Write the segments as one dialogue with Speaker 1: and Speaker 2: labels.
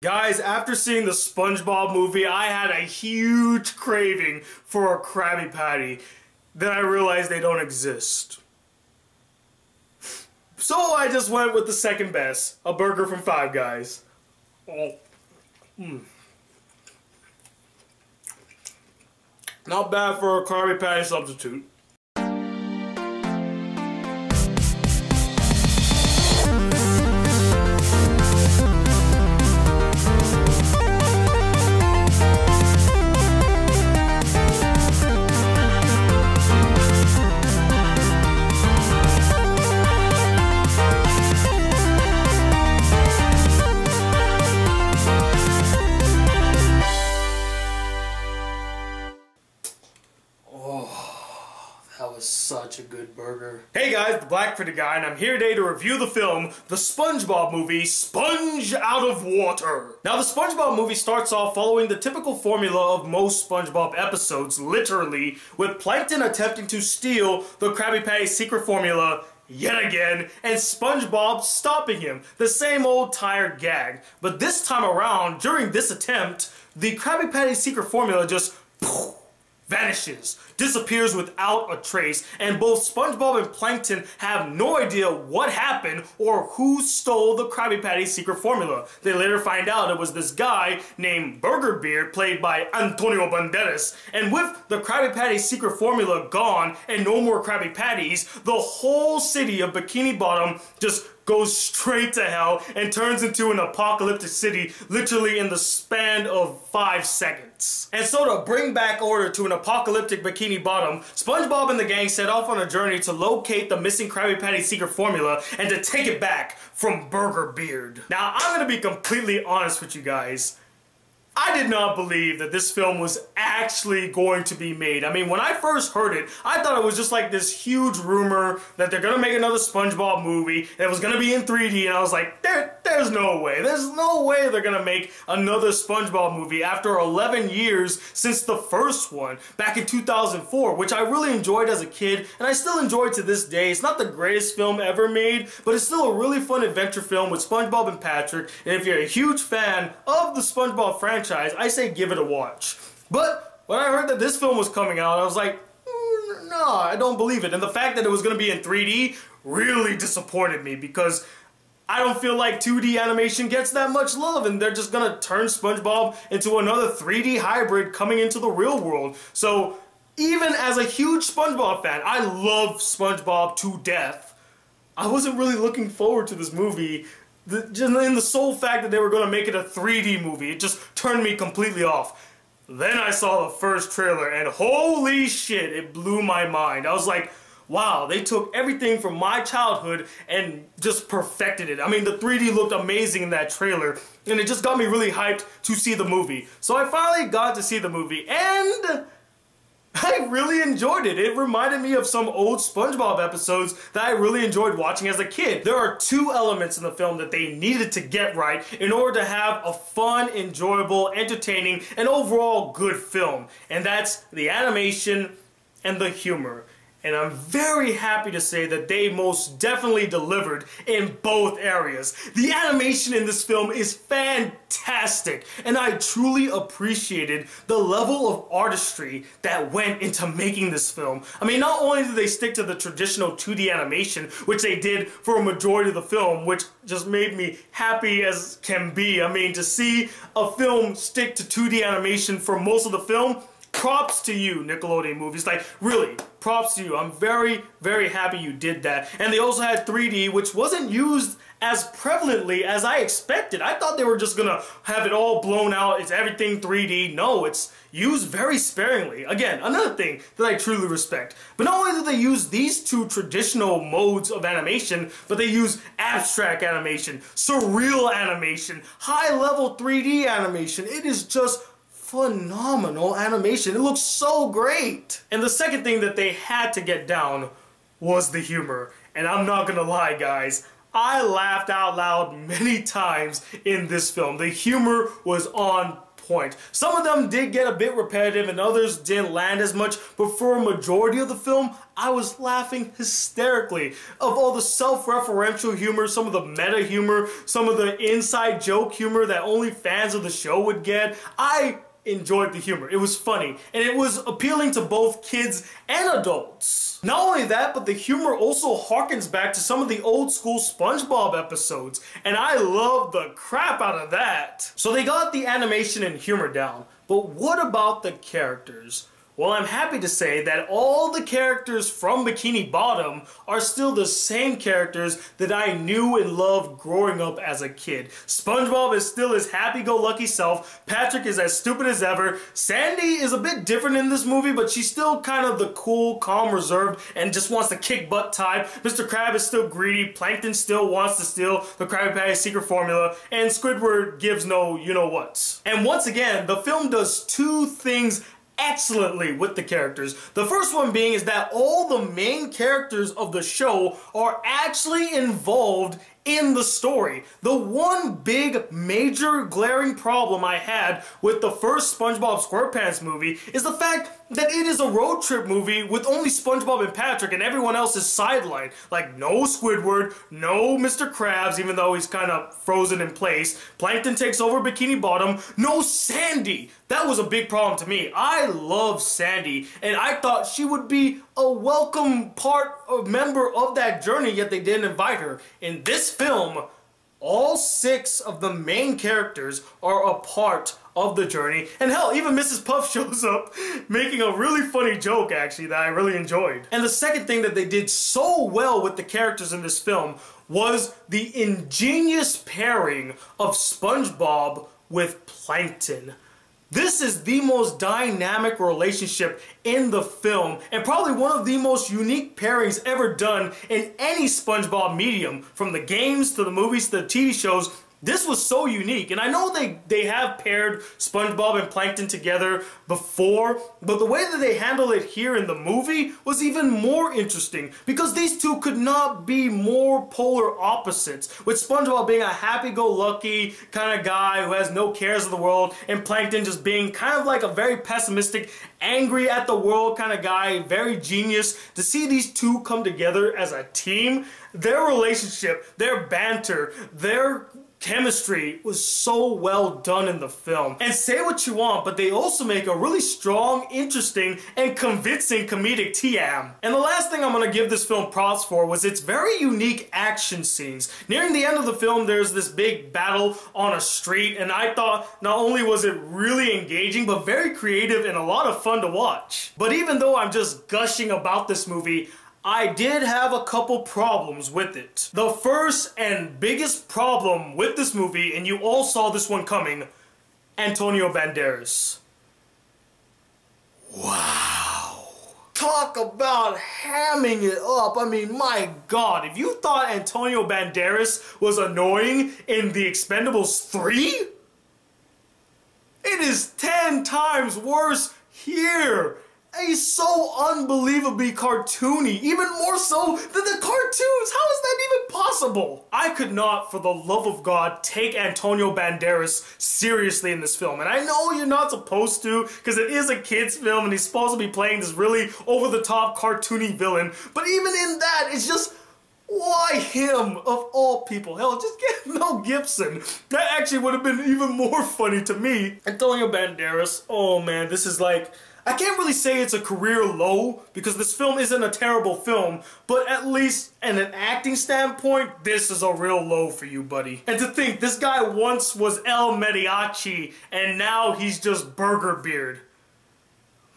Speaker 1: Guys, after seeing the Spongebob movie, I had a huge craving for a Krabby Patty. Then I realized they don't exist. So I just went with the second best, a burger from Five Guys. Not bad for a Krabby Patty substitute. That was such a good burger. Hey guys, the Black Critic Guy, and I'm here today to review the film, the Spongebob Movie, Sponge Out of Water. Now, the Spongebob Movie starts off following the typical formula of most Spongebob episodes, literally, with Plankton attempting to steal the Krabby Patty's secret formula yet again, and SpongeBob stopping him. The same old tired gag. But this time around, during this attempt, the Krabby Patty's secret formula just vanishes, disappears without a trace, and both SpongeBob and Plankton have no idea what happened or who stole the Krabby Patty secret formula. They later find out it was this guy named Burger Beard, played by Antonio Banderas, and with the Krabby Patty secret formula gone and no more Krabby Patties, the whole city of Bikini Bottom just goes straight to hell and turns into an apocalyptic city literally in the span of 5 seconds. And so to bring back order to an apocalyptic Bikini Bottom, SpongeBob and the gang set off on a journey to locate the missing Krabby Patty secret formula and to take it back from Burger Beard. Now, I'm gonna be completely honest with you guys. I did not believe that this film was actually going to be made. I mean, when I first heard it, I thought it was just like this huge rumor that they're gonna make another SpongeBob movie that was gonna be in 3D, and I was like, there's no way. There's no way they're gonna make another SpongeBob movie after 11 years since the first one, back in 2004, which I really enjoyed as a kid, and I still enjoy to this day. It's not the greatest film ever made, but it's still a really fun adventure film with SpongeBob and Patrick, and if you're a huge fan of the SpongeBob franchise, I say give it a watch. But when I heard that this film was coming out, I was like, no, I don't believe it. And the fact that it was going to be in 3D really disappointed me, because I don't feel like 2D animation gets that much love, and they're just going to turn SpongeBob into another 3D hybrid coming into the real world. So even as a huge SpongeBob fan, I love SpongeBob to death, I wasn't really looking forward to this movie. Just in the sole fact that they were going to make it a 3D movie, it just turned me completely off. Then I saw the first trailer, and holy shit, it blew my mind. I was like, wow, they took everything from my childhood and just perfected it. I mean, the 3D looked amazing in that trailer, and it just got me really hyped to see the movie. So I finally got to see the movie, and I really enjoyed it. It reminded me of some old SpongeBob episodes that I really enjoyed watching as a kid. There are two elements in the film that they needed to get right in order to have a fun, enjoyable, entertaining, and overall good film. And that's the animation and the humor. And I'm very happy to say that they most definitely delivered in both areas. The animation in this film is fantastic, and I truly appreciated the level of artistry that went into making this film. I mean, not only did they stick to the traditional 2D animation, which they did for a majority of the film, which just made me happy as can be. I mean, to see a film stick to 2D animation for most of the film, props to you, Nickelodeon Movies. Like, really, props to you. I'm very, very happy you did that. And they also had 3D, which wasn't used as prevalently as I expected. I thought they were just gonna have it all blown out. It's everything 3D. No, it's used very sparingly. Again, another thing that I truly respect. But not only do they use these two traditional modes of animation, but they use abstract animation, surreal animation, high-level 3D animation. It is just phenomenal animation. It looks so great. And the second thing that they had to get down was the humor. And I'm not gonna lie, guys, I laughed out loud many times in this film. The humor was on point. Some of them did get a bit repetitive and others didn't land as much, but for a majority of the film, I was laughing hysterically. Of all the self-referential humor, some of the meta humor, some of the inside joke humor that only fans of the show would get, I enjoyed the humor. It was funny, and it was appealing to both kids and adults. Not only that, but the humor also harkens back to some of the old school SpongeBob episodes, and I loved the crap out of that. So they got the animation and humor down, but what about the characters? Well, I'm happy to say that all the characters from Bikini Bottom are still the same characters that I knew and loved growing up as a kid. SpongeBob is still his happy-go-lucky self, Patrick is as stupid as ever, Sandy is a bit different in this movie, but she's still kind of the cool, calm, reserved, and just wants to kick butt type. Mr. Crab is still greedy, Plankton still wants to steal the Krabby Patty's secret formula, and Squidward gives no you-know-whats. And once again, the film does two things excellently with the characters. The first one being is that all the main characters of the show are actually involved in the story. The one big, major, glaring problem I had with the first SpongeBob SquarePants movie is the fact that it is a road trip movie with only SpongeBob and Patrick and everyone else is sidelined. Like, no Squidward, no Mr. Krabs, even though he's kind of frozen in place. Plankton takes over Bikini Bottom. No Sandy! That was a big problem to me. I love Sandy, and I thought she would be a welcome member of that journey, yet they didn't invite her. In this film, all 6 of the main characters are a part of the journey, and hell, even Mrs. Puff shows up making a really funny joke, actually, that I really enjoyed. And the second thing that they did so well with the characters in this film was the ingenious pairing of SpongeBob with Plankton. This is the most dynamic relationship in the film, and probably one of the most unique pairings ever done in any SpongeBob medium. From the games, to the movies, to the TV shows, this was so unique. And I know they have paired SpongeBob and Plankton together before, but the way that they handle it here in the movie was even more interesting, because these two could not be more polar opposites, with SpongeBob being a happy-go-lucky kind of guy who has no cares of the world, and Plankton just being kind of like a very pessimistic, angry at the world kind of guy, very genius. To see these two come together as a team, their relationship, their banter, their chemistry was so well done in the film. And say what you want, but they also make a really strong, interesting, and convincing comedic TM. And the last thing I'm gonna give this film props for was its very unique action scenes. Nearing the end of the film, there's this big battle on a street, and I thought not only was it really engaging, but very creative and a lot of fun to watch. But even though I'm just gushing about this movie, I did have a couple problems with it. The first and biggest problem with this movie, and you all saw this one coming, Antonio Banderas. Wow. Talk about hamming it up. I mean, my God, if you thought Antonio Banderas was annoying in The Expendables 3, it is 10 times worse here. He's so unbelievably cartoony, even more so than the cartoons. How is that even possible? I could not, for the love of God, take Antonio Banderas seriously in this film. And I know you're not supposed to, because it is a kid's film and he's supposed to be playing this really over-the-top cartoony villain. But even in that, it's just, why him, of all people? Hell, just get Mel Gibson. That actually would have been even more funny to me. Antonio Banderas, oh man, this is like, I can't really say it's a career low, because this film isn't a terrible film, but at least in an acting standpoint, this is a real low for you, buddy. And to think, this guy once was El Mariachi, and now he's just Burger Beard.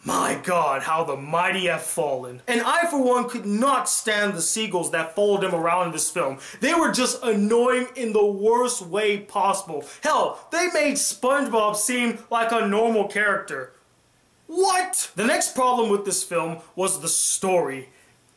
Speaker 1: My God, how the mighty have fallen. And I, for one, could not stand the seagulls that followed him around in this film. They were just annoying in the worst way possible. Hell, they made SpongeBob seem like a normal character. What? The next problem with this film was the story.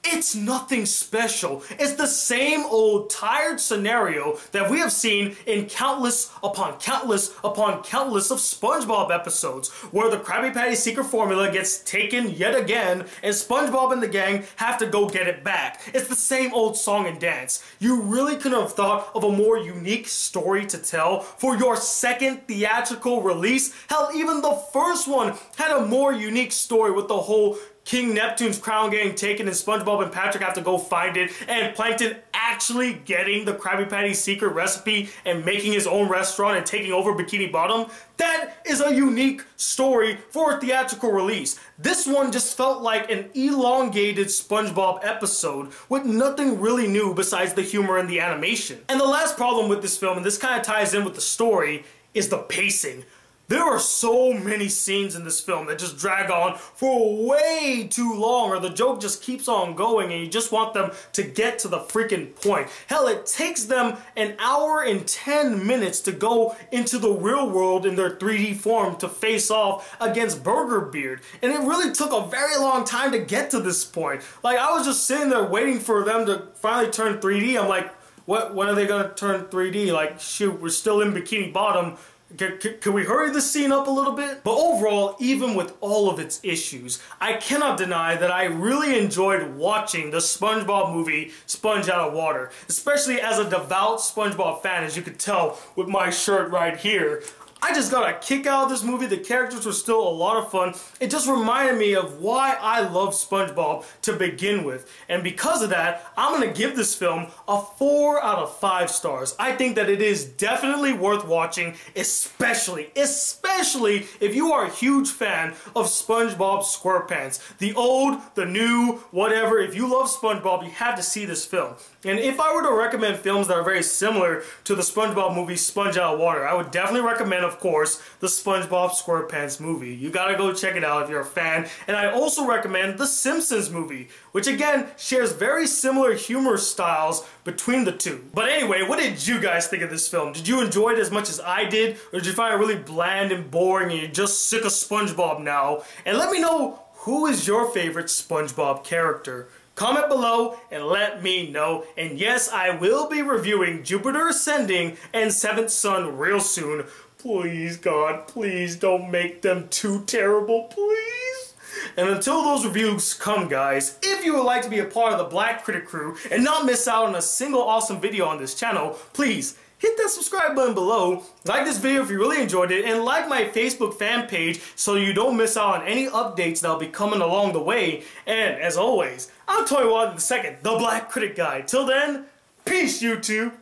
Speaker 1: It's nothing special. It's the same old tired scenario that we have seen in countless upon countless upon countless of SpongeBob episodes, where the Krabby Patty secret formula gets taken yet again, and SpongeBob and the gang have to go get it back. It's the same old song and dance. You really couldn't have thought of a more unique story to tell for your second theatrical release? Hell, even the first one had a more unique story with the whole King Neptune's crown getting taken and SpongeBob and Patrick have to go find it, and Plankton actually getting the Krabby Patty secret recipe and making his own restaurant and taking over Bikini Bottom. That is a unique story for a theatrical release. This one just felt like an elongated SpongeBob episode with nothing really new besides the humor and the animation. And the last problem with this film, and this kind of ties in with the story, is the pacing. There are so many scenes in this film that just drag on for way too long, or the joke just keeps on going and you just want them to get to the freaking point. Hell, it takes them an hour and 10 minutes to go into the real world in their 3D form to face off against Burger Beard. And it really took a very long time to get to this point. Like, I was just sitting there waiting for them to finally turn 3D. I'm like, when are they gonna turn 3D? Like, shoot, we're still in Bikini Bottom. Can we hurry this scene up a little bit? But overall, even with all of its issues, I cannot deny that I really enjoyed watching the SpongeBob movie, Sponge Out of Water. Especially as a devout SpongeBob fan, as you could tell with my shirt right here. I just got a kick out of this movie. The characters were still a lot of fun. It just reminded me of why I love SpongeBob to begin with. And because of that, I'm going to give this film a 4 out of 5 stars. I think that it is definitely worth watching, especially if you are a huge fan of SpongeBob SquarePants. The old, the new, whatever. If you love SpongeBob, you have to see this film. And if I were to recommend films that are very similar to the SpongeBob movie Sponge Out of Water, I would definitely recommend, of course, the SpongeBob SquarePants movie. You gotta go check it out if you're a fan. And I also recommend the Simpsons movie, which again shares very similar humor styles between the two. But anyway, what did you guys think of this film? Did you enjoy it as much as I did? Or did you find it really bland and boring and you're just sick of SpongeBob now? And let me know, who is your favorite SpongeBob character? Comment below and let me know. And yes, I will be reviewing Jupiter Ascending and Seventh Son real soon. Please, God, please don't make them too terrible, please. And until those reviews come, guys, if you would like to be a part of the Black Critic crew and not miss out on a single awesome video on this channel, please hit that subscribe button below, like this video if you really enjoyed it, and like my Facebook fan page so you don't miss out on any updates that'll be coming along the way. And as always, I'm Tony Watt II, the Black Critic Guy. Till then, peace, YouTube!